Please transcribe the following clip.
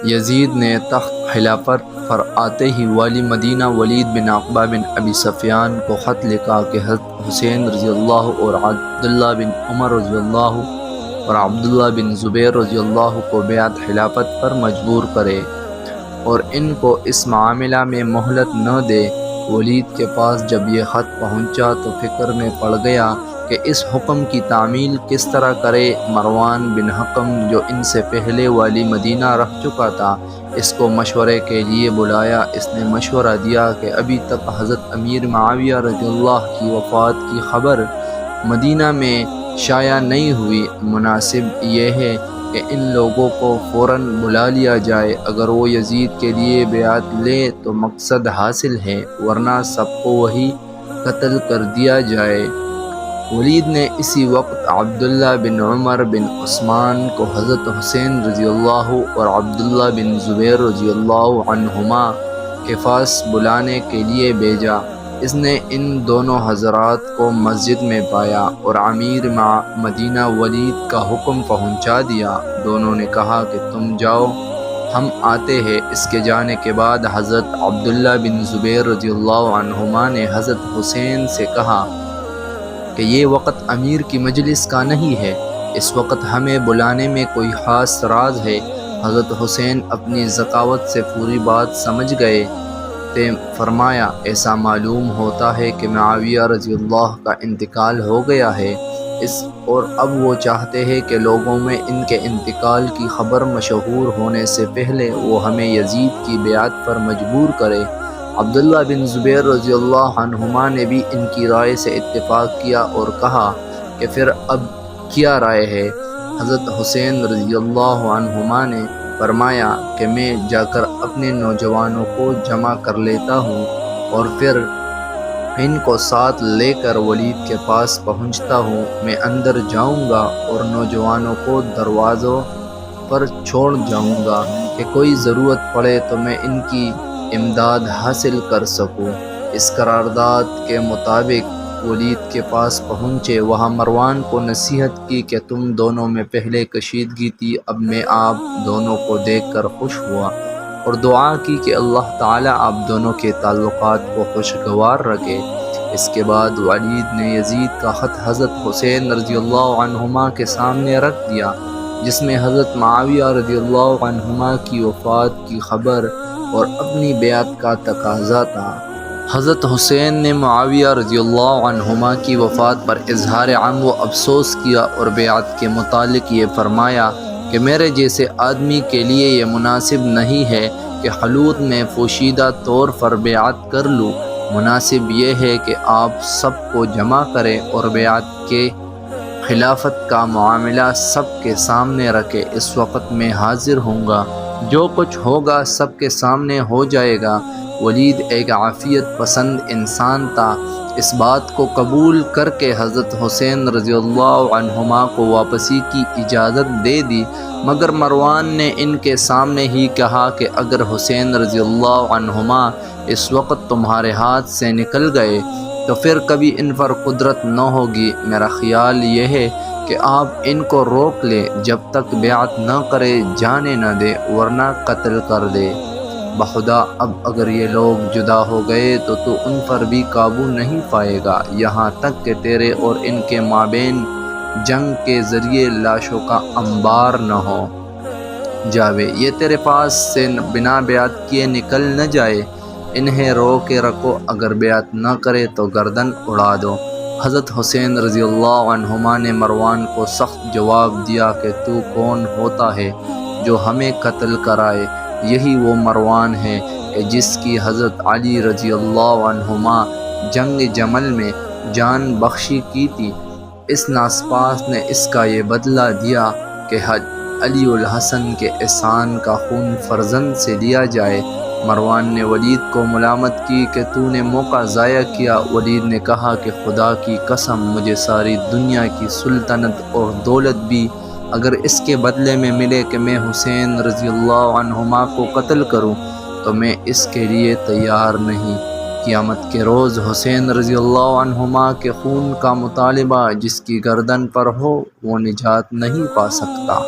یزید نے تخت خلافت پر آتے ہی والی مدینہ ولید بن عقبہ بن ابی سفیان کو خط لکھا کہ حضرت حسین رضی اللہ اور عبداللہ بن عمر رضی اللہ اور عبداللہ بن زبیر رضی اللہ کو بیعت خلافت پر مجبور کرے اور ان کو اس معاملہ میں مہلت نہ دے۔ ولید کے پاس جب یہ خط پہنچا تو فکر میں پڑ گیا کہ اس حکم کی تعمیل کس طرح کرے۔ مروان بن حکم جو ان سے پہلے والی مدینہ رہ چکا تھا اس کو مشورے کے لیے بلایا۔ اس نے مشورہ دیا کہ ابھی تک حضرت امیر معاویہ رضی اللہ کی وفات کی خبر مدینہ میں شائع نہیں ہوئی، مناسب یہ ہے کہ ان لوگوں کو فوراً بلا لیا جائے۔ اگر وہ یزید کے لیے بیعت لے تو مقصد حاصل ہے، ورنہ سب کو وہی قتل کر دیا جائے۔ ولید نے اسی وقت عبداللہ بن عمر بن عثمان کو حضرت حسین رضی اللہ اور عبداللہ بن زبیر رضی اللہ عنہما کے پاس بلانے کے لیے بھیجا۔ اس نے ان دونوں حضرات کو مسجد میں پایا اور امیر مدینہ ولید کا حکم پہنچا دیا۔ دونوں نے کہا کہ تم جاؤ، ہم آتے ہیں۔ اس کے جانے کے بعد حضرت عبداللہ بن زبیر رضی اللہ عنہما نے حضرت حسین سے کہا کہ یہ وقت امیر کی مجلس کا نہیں ہے، اس وقت ہمیں بلانے میں کوئی خاص راز ہے۔ حضرت حسین اپنی ذکاوت سے پوری بات سمجھ گئے تھے۔ فرمایا ایسا معلوم ہوتا ہے کہ معاویہ رضی اللہ کا انتقال ہو گیا ہے، اور اب وہ چاہتے ہیں کہ لوگوں میں ان کے انتقال کی خبر مشہور ہونے سے پہلے وہ ہمیں یزید کی بیعت پر مجبور کرے۔ عبداللہ بن زبیر رضی اللہ عنہما نے بھی ان کی رائے سے اتفاق کیا اور کہا کہ پھر اب کیا رائے ہے؟ حضرت حسین رضی اللہ عنہما نے فرمایا کہ میں جا کر اپنے نوجوانوں کو جمع کر لیتا ہوں اور پھر ان کو ساتھ لے کر ولید کے پاس پہنچتا ہوں۔ میں اندر جاؤں گا اور نوجوانوں کو دروازوں پر چھوڑ جاؤں گا کہ کوئی ضرورت پڑے تو میں ان کی امداد حاصل کر سکوں۔ اس قرارداد کے مطابق ولید کے پاس پہنچے۔ وہاں مروان کو نصیحت کی کہ تم دونوں میں پہلے کشیدگی تھی، اب میں آپ دونوں کو دیکھ کر خوش ہوا، اور دعا کی کہ اللہ تعالیٰ آپ دونوں کے تعلقات کو خوشگوار رکھے۔ اس کے بعد ولید نے یزید کا خط حضرت حسین رضی اللہ عنہما کے سامنے رکھ دیا، جس میں حضرت معاویہ رضی اللہ عنہما کی وفات کی خبر اور اپنی بیعت کا تقاضا تھا۔ حضرت حسین نے معاویہ رضی اللہ عنہما کی وفات پر اظہار غم و افسوس کیا اور بیعت کے متعلق یہ فرمایا کہ میرے جیسے آدمی کے لیے یہ مناسب نہیں ہے کہ خلوت میں پوشیدہ طور پر بیعت کر لوں۔ مناسب یہ ہے کہ آپ سب کو جمع کریں اور بیعت کے خلافت کا معاملہ سب کے سامنے رکھیں۔ اس وقت میں حاضر ہوں گا، جو کچھ ہوگا سب کے سامنے ہو جائے گا۔ ولید ایک عافیت پسند انسان تھا۔ اس بات کو قبول کر کے حضرت حسین رضی اللہ عنہما کو واپسی کی اجازت دے دی، مگر مروان نے ان کے سامنے ہی کہا کہ اگر حسین رضی اللہ عنہما اس وقت تمہارے ہاتھ سے نکل گئے تو پھر کبھی ان پر قدرت نہ ہوگی۔ میرا خیال یہ ہے کہ آپ ان کو روک لیں، جب تک بیعت نہ کرے جانے نہ دے، ورنہ قتل کر دے۔ بخدا اب اگر یہ لوگ جدا ہو گئے تو تو ان پر بھی قابو نہیں پائے گا، یہاں تک کہ تیرے اور ان کے مابین جنگ کے ذریعے لاشوں کا انبار نہ ہو جاوے، یہ تیرے پاس سے بنا بیعت کیے نکل نہ جائے۔ انہیں رو کے رکھو، اگر بیعت نہ کرے تو گردن اڑا دو۔ حضرت حسین رضی اللہ عنہما نے مروان کو سخت جواب دیا کہ تو کون ہوتا ہے جو ہمیں قتل کرائے؟ یہی وہ مروان ہے کہ جس کی حضرت علی رضی اللہ عنہما جنگ جمل میں جان بخشی کی تھی۔ اس ناسپاس نے اس کا یہ بدلہ دیا کہ علی الحسن کے احسان کا خون فرزند سے لیا جائے۔ مروان نے ولید کو ملامت کی کہ تو نے موقع ضائع کیا۔ ولید نے کہا کہ خدا کی قسم، مجھے ساری دنیا کی سلطنت اور دولت بھی اگر اس کے بدلے میں ملے کہ میں حسین رضی اللہ عنہما کو قتل کروں تو میں اس کے لیے تیار نہیں۔ قیامت کے روز حسین رضی اللہ عنہما کے خون کا مطالبہ جس کی گردن پر ہو وہ نجات نہیں پا سکتا۔